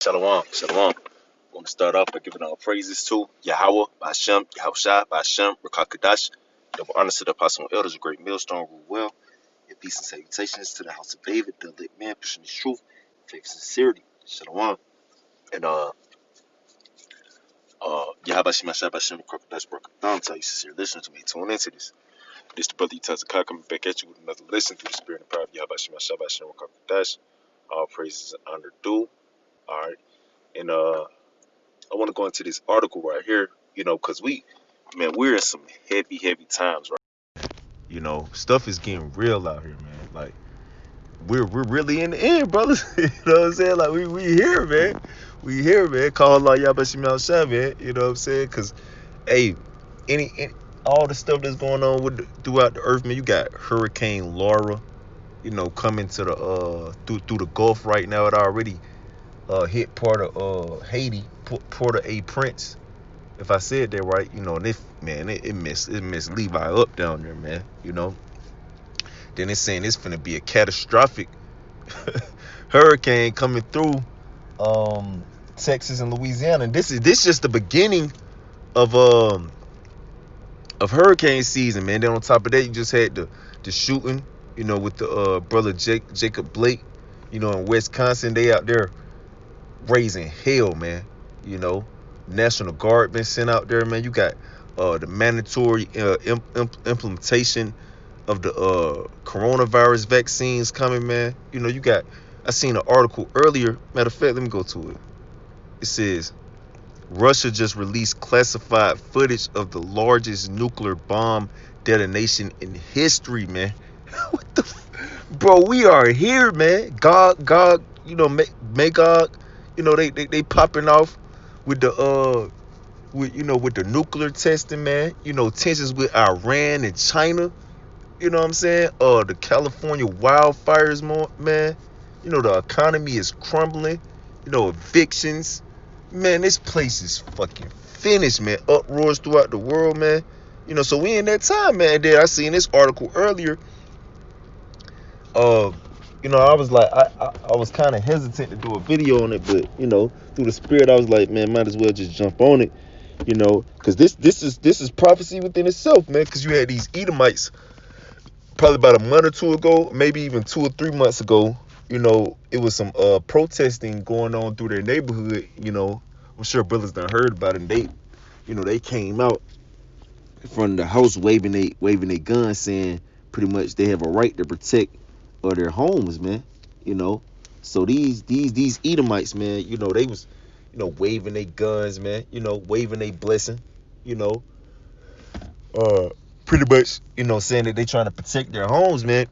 Shalom, shalom. I want to start off by giving all praises to Yahweh, Bashem, Yahushua, Bashem, Rakakadash. Double honors to the apostle and elders, a great millstone, rule well. And peace and salutations to the house of David, the lit man, pushing his truth, faith, sincerity. Shalom. And Yahweh Shemashah, Bashem, Rakakadash, Barakatham. Tell you sincere listeners to me, tune into this. This the brother Yatazakai coming back at you with another listen through the spirit and power of Yahweh Shemashah, Bashem, Rakakadash. All praises and honor due. All right. And I want to go into this article right here, because we're in some heavy, heavy times, right? Stuff is getting real out here, man. Like, we're really in the end, brothers. You know what I'm saying? Like, we here, man. We here, man. Call Allah Yabashim Al man. You know what I'm saying? Because, hey, any all the stuff that's going on throughout the earth, man. You got Hurricane Laura, coming to the through the Gulf right now. It already hit part of Haiti, Port-au-Prince. If I said that right, and it missed Levi up down there, man. Then it's saying it's finna be a catastrophic hurricane coming through Texas and Louisiana. And this just the beginning of hurricane season, man. Then on top of that, you just had the shooting, with the brother Jacob Blake, in Wisconsin. They out there raising hell, man. National Guard been sent out there, man. You got the mandatory implementation of the coronavirus vaccines coming, man. I seen an article earlier. Matter of fact, let me go to it. It says Russia just released classified footage of the largest nuclear bomb detonation in history, man. What the bro, we are here, man. Gog, Magog, they popping off with the with the nuclear testing, man. Tensions with Iran and China. You know what I'm saying? The California wildfires, man. The economy is crumbling. Evictions. Man, this place is fucking finished, man. Uproars throughout the world, man. So we in that time, man. Then I seen this article earlier. I was like, I was kind of hesitant to do a video on it, but through the spirit, I was like, man, might as well just jump on it, because this is prophecy within itself, man. Because you had these Edomites probably about a month or two ago, maybe even 2 or 3 months ago. It was some protesting going on through their neighborhood. I'm sure brothers done heard about it. And they came out in front of the house waving they guns, saying pretty much they have a right to protect their homes, man. So these Edomites, man, they was waving their guns, man, waving their blessing, pretty much, saying that they trying to protect their homes, man.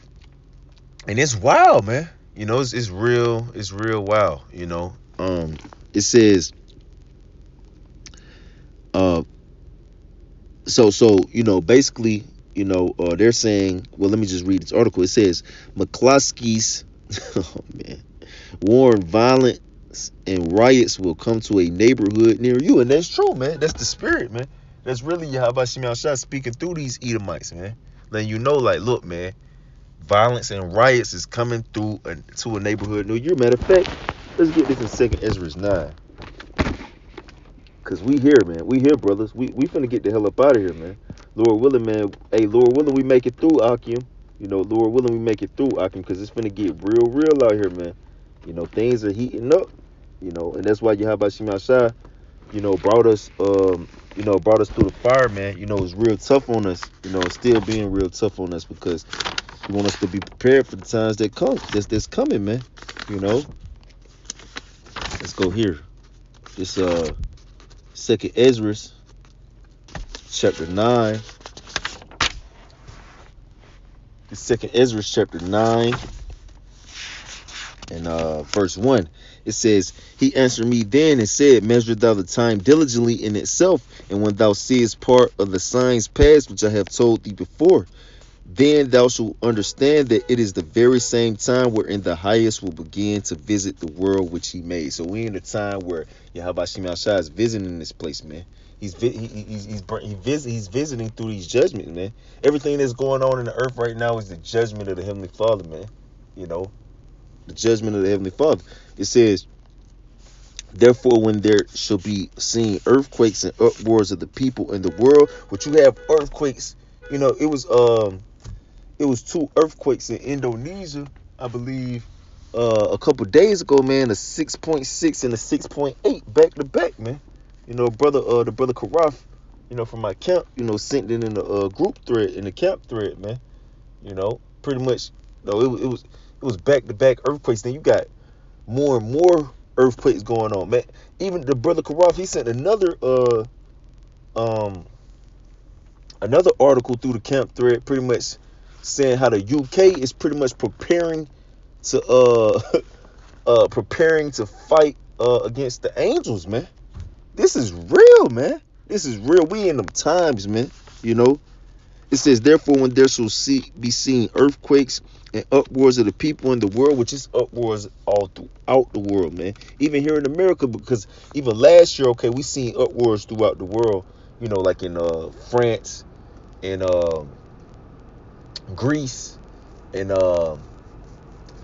And it's wild, man. It's real wild. It says basically, they're saying, well, let me just read this article. It says McCloskey's oh man, warn violence and riots will come to a neighborhood near you. And that's true, man. That's the spirit, man. That's really Yahweh Shemi Shah speaking through these Edomites, man. Letting like, look, man, violence and riots is coming through to a neighborhood near you. Matter of fact, let's get this in 2nd Ezra 9. Because we here, man. We here, brothers. We finna get the hell up out of here, man. Lord willing, man. Hey, Lord willing, we make it through, Akim. Lord willing, we make it through, Akim, because it's finna get real out here, man. Things are heating up, and that's why Yahweh Shema Shai, brought us through the fire, man. It's real tough on us, it's still being real tough on us because He want us to be prepared for the times that come, that's coming, man. Let's go here. This 2nd Ezra, chapter 9. The 2nd Ezra, chapter 9, and verse 1. It says, He answered me then and said, Measure thou the time diligently in itself, and when thou seest part of the signs past which I have told thee before, then thou shalt understand that it is the very same time wherein the highest will begin to visit the world which he made. So we in the time where Yahweh Shema Shai is visiting this place, man. He's visiting through these judgments, man. Everything that's going on in the earth right now is the judgment of the Heavenly Father, man. The judgment of the Heavenly Father. It says, Therefore, when there shall be seen earthquakes and uproars of the people in the world, which you have earthquakes, it was two earthquakes in Indonesia, I believe, a couple days ago, man. A 6.6 and a 6.8 back to back, man. The brother Karaf, from my camp, sent it in the group thread, in the camp thread, man. Pretty much, no, it was back to back earthquakes. Then you got more and more earthquakes going on, man. Even the brother Karaf, he sent um another article through the camp thread, pretty much saying how the UK is pretty much to preparing to fight against the angels, man. This is real, man. This is real. We in them times, man. You know. It says, therefore, when there shall be seen earthquakes and uproars of the people in the world, which is uproars all throughout the world, man. Even here in America, because even last year, okay, we seen uproars throughout the world. Like in France, in Greece, in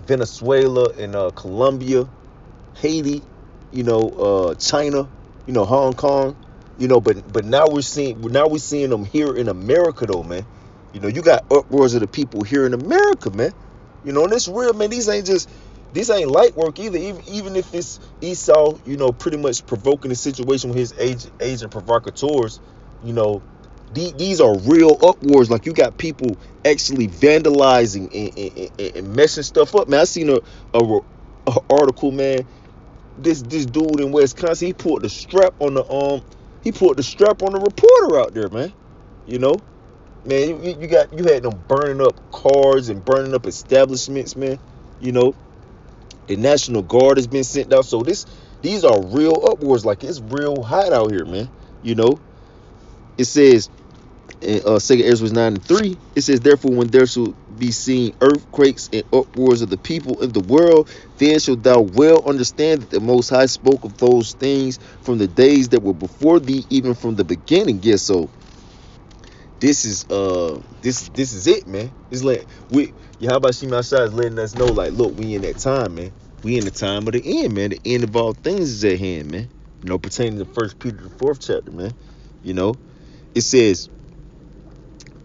Venezuela, in Colombia, Haiti, China, Hong Kong, but now we're seeing them here in America though, man. You got uproars of the people here in America, man. And it's real, man. These ain't light work either. Even if it's Esau, pretty much provoking the situation with his agent provocateurs, you know, these are real uproars. Like you got people actually vandalizing and messing stuff up, man. I seen a article, man. This dude in Wisconsin, he pulled the strap on the reporter out there, man. You know, man, you had them burning up cars and burning up establishments, man. You know, the National Guard has been sent out, so these are real uproars. Like it's real hot out here, man. You know, it says in 2 Ezra 9:3, it says, therefore, when there shall be seen earthquakes and uproars of the people in the world, then shalt thou well understand that the Most High spoke of those things from the days that were before thee, even from the beginning. Yeah, so this is it, man. It's like Yahweh Shema Shah is letting us know, like, look, we in that time, man. We in the time of the end, man. The end of all things is at hand, man. Pertaining to 1 Peter the 4th chapter, man. It says,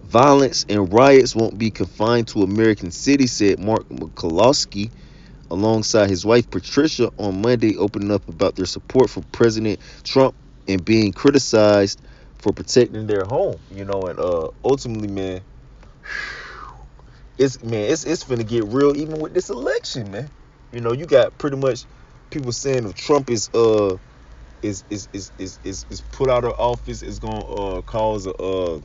violence and riots won't be confined to American cities, said Mark McCloskey, alongside his wife Patricia on Monday, opening up about their support for President Trump and being criticized for protecting their home. And ultimately, man, it's finna get real even with this election, man. You got pretty much people saying if Trump is put out of office, is gonna cause a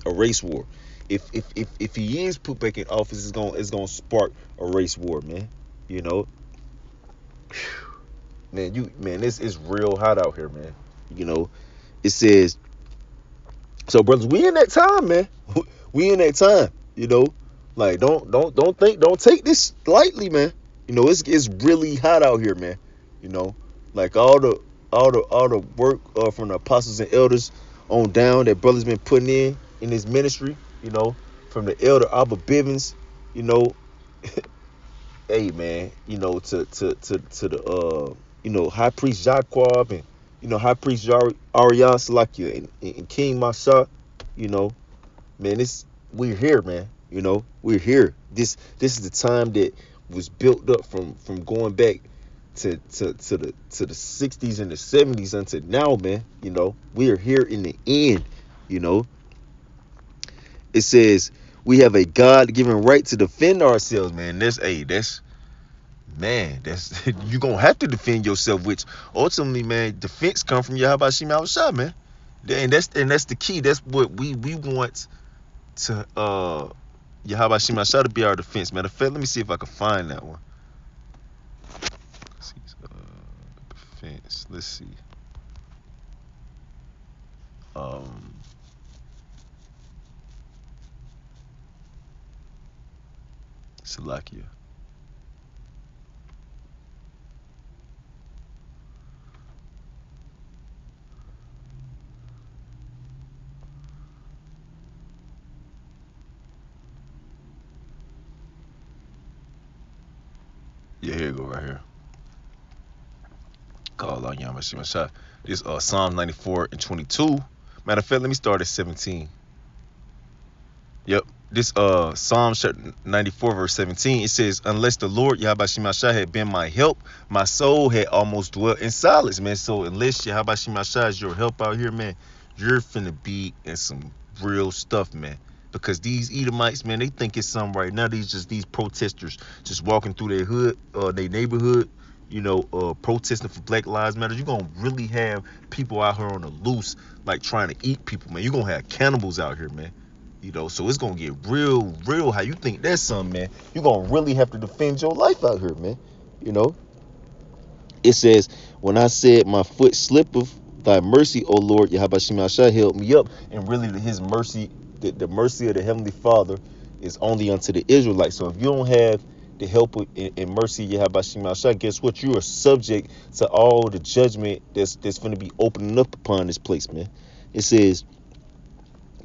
race war. If he is put back in office, it's gonna spark a race war, man. You know, man, this is real hot out here, man. It says, so brothers, we in that time, man. We in that time. Like don't take this lightly, man. It's really hot out here, man. Like all the work from the apostles and elders on down that brothers been putting in his ministry. From the elder Abba Bivens, you know, hey man, to the high priest Jaquab and high priest Ariah Salakia and King Masha, you know, man, we're here, man. We're here. This is the time that was built up from going back to the 60s and the 70s until now, man. We are here in the end. You know, it says we have a God-given right to defend ourselves, man. That's man, that's you gonna have to defend yourself, which ultimately, man, defense come from Yahweh Shema Shah, man. And that's the key. That's what we want to Yahweh Shema Shah to be our defense. Matter of fact, let me see if I can find that one. Defense. Let's see. Um, Salakia. Yeah, here you go, right here. call out Yamashima Shah. This Psalm 94 and 22. Matter of fact, let me start at 17. Yep. This Psalm 94 verse 17, it says, unless the Lord Yahabashimashah had been my help, my soul had almost dwelt in silence, man. So unless Yahabashimashah is your help out here, man, you're finna be in some real stuff, man. Because these Edomites, man, they think it's something right now. These protesters just walking through their hood, their neighborhood, protesting for Black Lives Matter. You're gonna really have people out here on the loose, like trying to eat people, man. You're gonna have cannibals out here, man. So it's gonna get real. How you think that's something, man? You're gonna really have to defend your life out here, man. It says, when I said my foot slippeth, thy mercy, O Lord, Yahabashimashah, held me up. And really, his mercy, the mercy of the Heavenly Father is only unto the Israelites. So if you don't have the help and mercy, Yahabashimashah, guess what? You are subject to all the judgment that's going to be opening up upon this place, man. It says,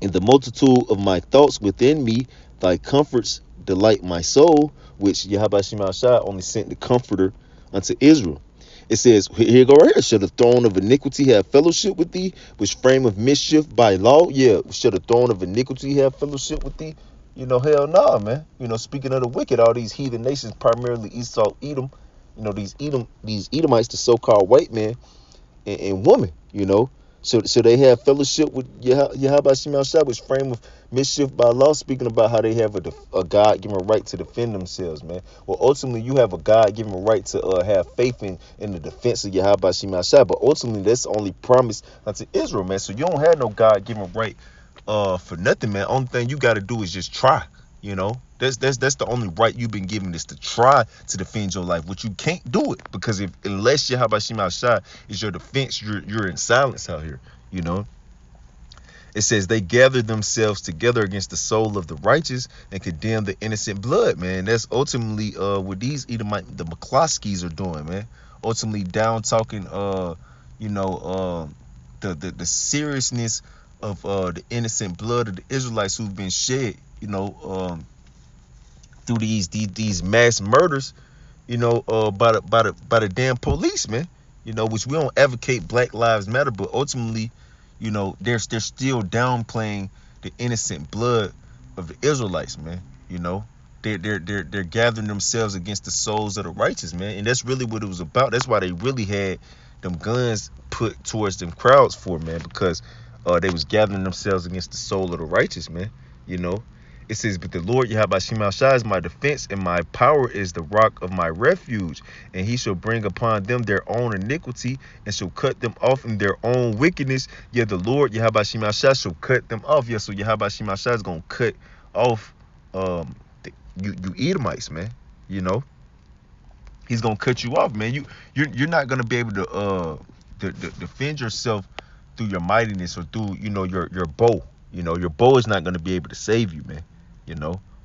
in the multitude of my thoughts within me, thy comforts delight my soul, which Yahabashimashah only sent the comforter unto Israel. It says, here you go right here. Shall the throne of iniquity have fellowship with thee, which frame of mischief by law? Yeah, shall the throne of iniquity have fellowship with thee? Hell nah, man. Speaking of the wicked, all these heathen nations, primarily Esau, Edom, these Edomites, the so-called white man and woman, So they have fellowship with Yahabashimashah, which frame of mischief by law, speaking about how they have a God-given right to defend themselves, man. Well, ultimately, you have a God-given right to have faith in the defense of Yahabashimashah, but ultimately, that's only promised unto Israel, man. So you don't have no God-given right for nothing, man. Only thing you got to do is just try, That's the only right you've been given, is to try to defend your life, which you can't do it, because unless Yahabashimashah is your defense, you're in silence out here, It says they gathered themselves together against the soul of the righteous and condemned the innocent blood, man. That's ultimately what these Edomite, the McCloskeys, are doing, man. Ultimately down talking, the seriousness of the innocent blood of the Israelites who've been shed, through these mass murders, by the damn police, man. Which we don't advocate Black Lives Matter, but ultimately, they're still downplaying the innocent blood of the Israelites, man. They're gathering themselves against the souls of the righteous, man, and that's really what it was about. That's why they really had them guns put towards them crowds for, man, because they was gathering themselves against the soul of the righteous, man. It says, but the Lord Yahabashimashah is my defense, and my power is the rock of my refuge. And he shall bring upon them their own iniquity, and shall cut them off in their own wickedness. Yeah, the Lord Yahabashimashah shall cut them off. Yeah, so Yahabashimashah is going to cut off you Edomites, man. He's going to cut you off, man. You're not going to be able to defend yourself through your mightiness or through, your bow. Your bow is not going to be able to save you, man.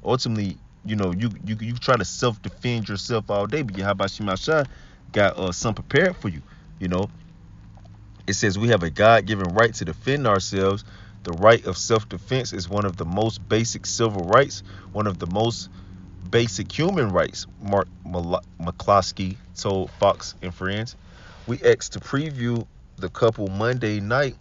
Ultimately, you try to self-defend yourself all day, but Yahabashimashah got something prepared for you. It says we have a God-given right to defend ourselves. The right of self-defense is one of the most basic civil rights, one of the most basic human rights, Mark McCloskey told Fox and Friends. We asked to preview the couple Monday night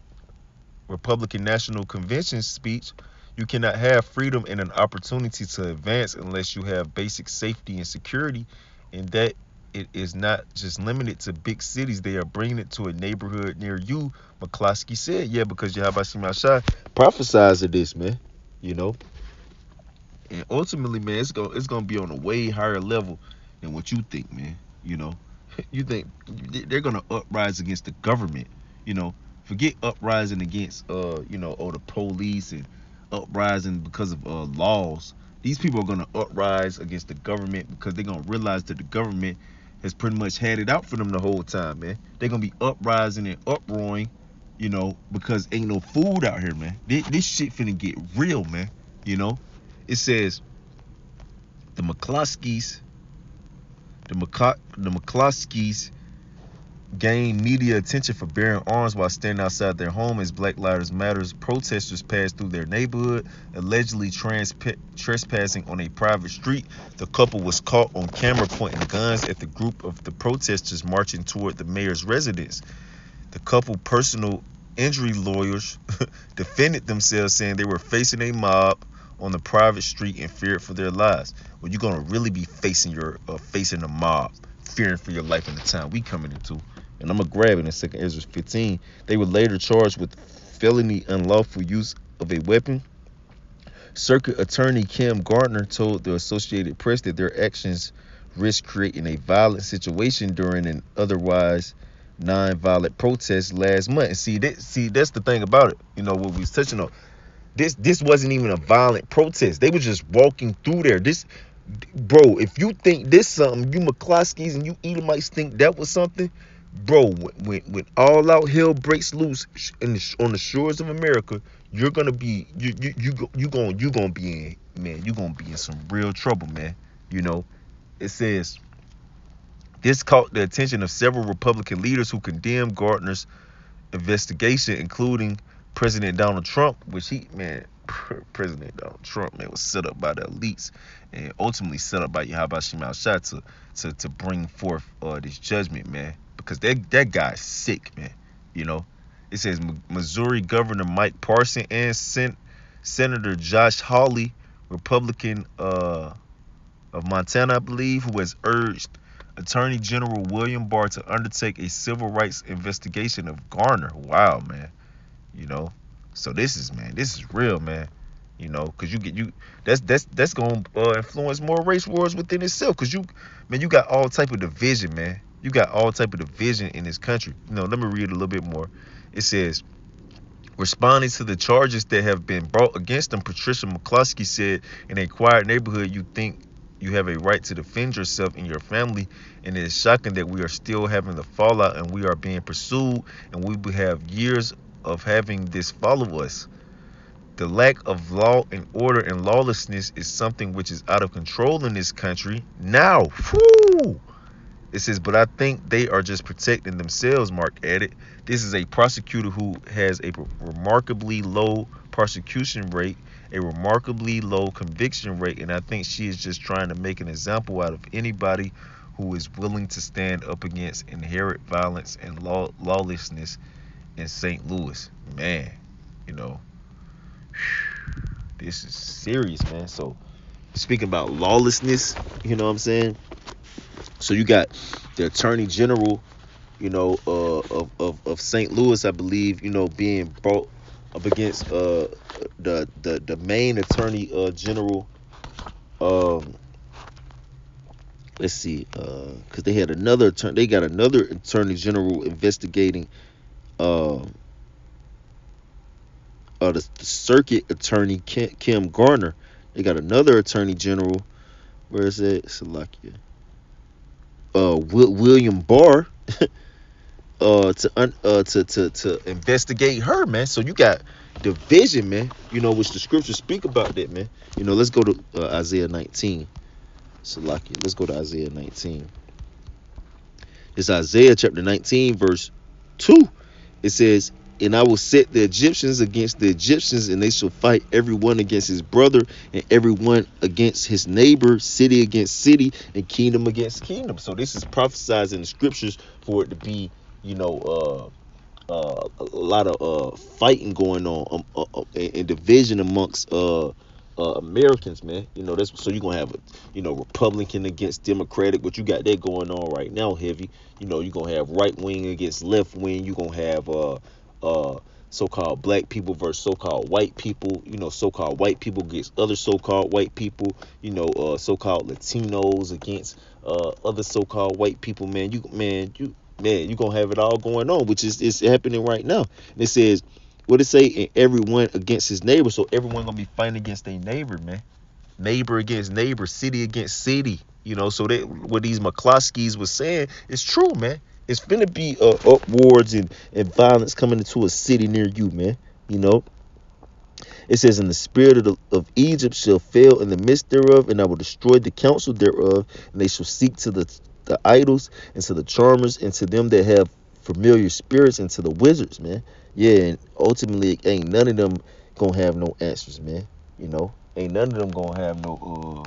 Republican National Convention speech. You cannot have freedom and an opportunity to advance unless you have basic safety and security, and that it is not just limited to big cities. They are bringing it to a neighborhood near you, McCloskey said. Yeah, because Yahabashimashah prophesied of this, man. And ultimately, man, it's gonna be on a way higher level than what you think, man. You think they're gonna uprise against the government, forget uprising against the police and uprising because of laws. These people are gonna uprise against the government because they're gonna realize that the government has pretty much had it out for them the whole time, man. They're gonna be uprising and uproaring, because ain't no food out here, man. This shit finna get real, man. It says the McCloskeys gained media attention for bearing arms while standing outside their home as Black Lives Matter protesters passed through their neighborhood, allegedly trespassing on a private street. The couple was caught on camera pointing guns at the group of the protesters marching toward the mayor's residence. The couple personal injury lawyers defended themselves, saying they were facing a mob on the private street and feared for their lives. Well, you're gonna really be facing a mob, fearing for your life in the time we coming into. And I'm gonna grab it in 2 Ezra 15. They were later charged with felony unlawful use of a weapon. Circuit Attorney Kim Gardner told the Associated Press that their actions risk creating a violent situation during an otherwise non-violent protest last month. And that's the thing about it. You know what we was touching on. This wasn't even a violent protest. They were just walking through there. Bro, if you think this something, you McCloskeys and you Edomites think that was something, bro. When all out hell breaks loose on the shores of America, you're gonna be you gonna be in, man. You gonna be in some real trouble, man. You know, it says this caught the attention of several Republican leaders who condemned Gardner's investigation, including President Donald Trump, President Donald Trump, man, was set up by the elites and ultimately set up by Yahweh Shai to bring forth this judgment, man, because that guy's sick, man. You know, it says Missouri Governor Mike Parson and Senator Josh Hawley, Republican of Montana, I believe, who has urged Attorney General William Barr to undertake a civil rights investigation of Garner. Wow, man. You know, so this is real, man. You know, because that's gonna influence more race wars within itself. Because you got all type of division, man. You got all type of division in this country. You know, let me read a little bit more. It says, responding to the charges that have been brought against him, Patricia McCloskey said, in a quiet neighborhood, you think you have a right to defend yourself and your family, and it is shocking that we are still having the fallout and we are being pursued, and we will have years of having this follow us. The lack of law and order and lawlessness is something which is out of control in this country now. Whoo! It says, but I think they are just protecting themselves, Mark added. This is a prosecutor who has a remarkably low prosecution rate, a remarkably low conviction rate, and I think she is just trying to make an example out of anybody who is willing to stand up against inherent violence and lawlessness in St. Louis. Man, you know, this is serious, man. So, speaking about lawlessness, you know what I'm saying? So you got the Attorney General, you know, of St. Louis, I believe, you know, being brought up against the main Attorney General. Let's see, because they got another Attorney General investigating the Circuit Attorney Kim Garner. They got another Attorney General. Where is it? Salakia. William Barr to investigate her, man. So you got division, man. You know, which the scriptures speak about that, man. You know, let's go to Isaiah 19. Salakia. Let's go to Isaiah 19. It's Isaiah chapter 19, verse 2. It says, and I will set the Egyptians against the Egyptians, and they shall fight everyone against his brother, and everyone against his neighbor, city against city, and kingdom against kingdom. So this is prophesied in the scriptures for it to be, you know, a lot of fighting going on and division amongst Americans, man. You know, that's so you're gonna have Republican against Democratic, but you got that going on right now, heavy. You know, you're gonna have right wing against left wing. You're gonna have so-called black people versus so-called white people. You know, so-called white people against other so-called white people. You know, so-called Latinos against other so-called white people. Man, you're gonna have it all going on, which is happening right now. And it says, what it say? And everyone against his neighbor. So everyone gonna be fighting against their neighbor, man. Neighbor against neighbor, city against city. You know, so that what these McCloskeys was saying is true, man. It's finna be upwards and violence coming into a city near you, man. You know, it says, and the spirit of Egypt shall fail in the midst thereof, and I will destroy the counsel thereof, and they shall seek to the idols and to the charmers and to them that have familiar spirits and to the wizards, man. Yeah, and ultimately, ain't none of them gonna have no answers, man. You know, ain't none of them gonna have no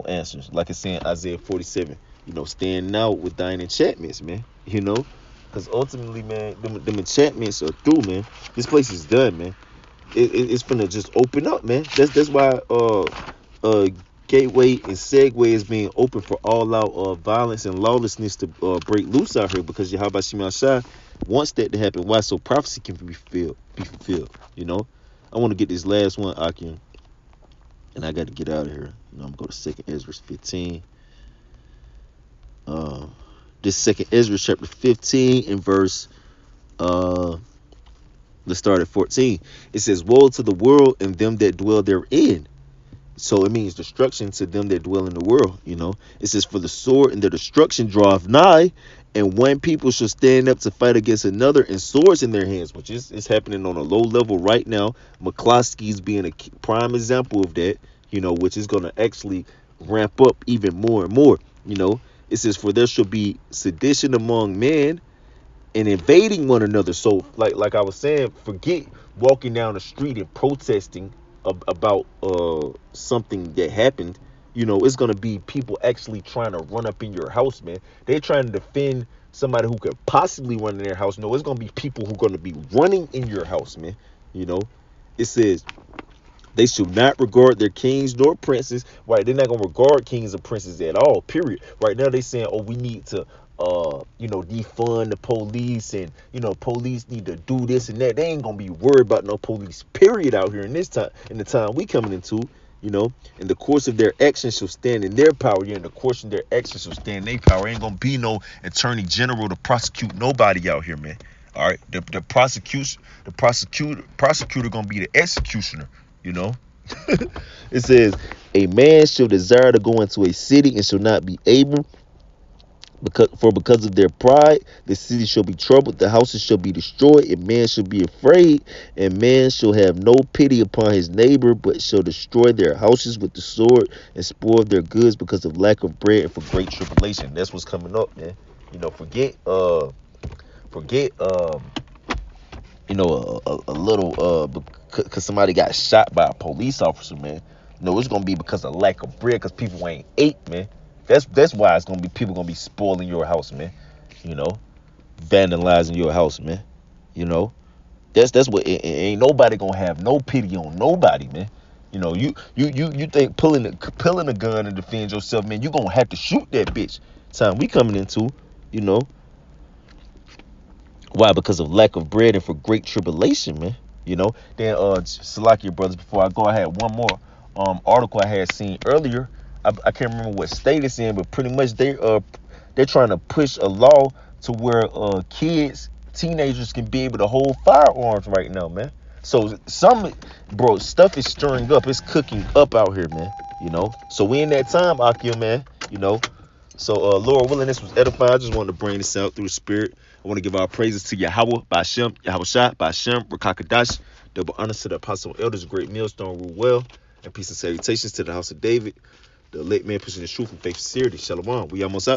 answers. Like it's saying Isaiah 47, standing out with thine enchantments, man. Because ultimately, man, them enchantments are through, man. This place is done, man. It's finna just open up, man. That's why uh Gateway and Segway is being open for all out violence and lawlessness to break loose out here, because Yahweh Shema Shai wants that to happen. Why? So prophecy can be fulfilled. I want to get this last one, Akim, and I got to get out of here. I'm gonna go to Second Ezra 15. This Second Ezra chapter 15 and verse let's start at 14. It says, "Woe to the world and them that dwell therein." So it means destruction to them that dwell in the world. It says, "For the sword and the destruction draweth nigh, and one people shall stand up to fight against another, and swords in their hands," which is happening on a low level right now. McCloskey's being a prime example of that. Which is going to actually ramp up even more and more. It says, "For there shall be sedition among men, and invading one another." So like I was saying, forget walking down the street and protesting about something that happened. It's gonna be people actually trying to run up in your house, man. They're trying to defend somebody who could possibly run in their house. No, it's gonna be people who are gonna be running in your house, man. It says, "They shall not regard their kings nor princes." Right? They're not gonna regard kings and princes at all. Period. Right now they saying, "Oh, we need to defund the police, and police need to do this and that." They ain't gonna be worried about no police. Period. Out here in the time we coming into. In the course of their actions shall stand in their power. Yeah, in the course of their actions shall stand in their power. Ain't gonna be no attorney general to prosecute nobody out here, man. All right, the prosecutor gonna be the executioner. you know. It says, "A man shall desire to go into a city and shall not be able, because of their pride, the city shall be troubled, the houses shall be destroyed, and man shall be afraid, and man shall have no pity upon his neighbor, but shall destroy their houses with the sword and spoil their goods because of lack of bread and for great tribulation." That's what's coming up, man. Forget a little because somebody got shot by a police officer, man. No, it's gonna be because of lack of bread, because people ain't ate, man. That's why it's gonna be people gonna be spoiling your house, man. You know, vandalizing your house, man. You know, that's what ain't nobody gonna have no pity on nobody, man. You think pulling a gun and defend yourself, man? You gonna have to shoot that bitch. Time we coming into, you know. Why? Because of lack of bread and for great tribulation, man. Then Salakia brothers, before I go, I had one more article I had seen earlier. I can't remember what state it's in, but pretty much they're trying to push a law to where teenagers can be able to hold firearms right now, man. So stuff is stirring up. It's cooking up out here, man. So we in that time, Akil, man. So, Lord willing, this was edifying. I just wanted to bring this out through the Spirit. I want to give our praises to Yahweh, Bashem, Yahweh Shai, Bashem, Rakakadash. Double honors to the apostle elders, great millstone, rule well, and peace and salutations to the house of David, the late man pushing the truth and faith sincerity. Shalom. We almost out.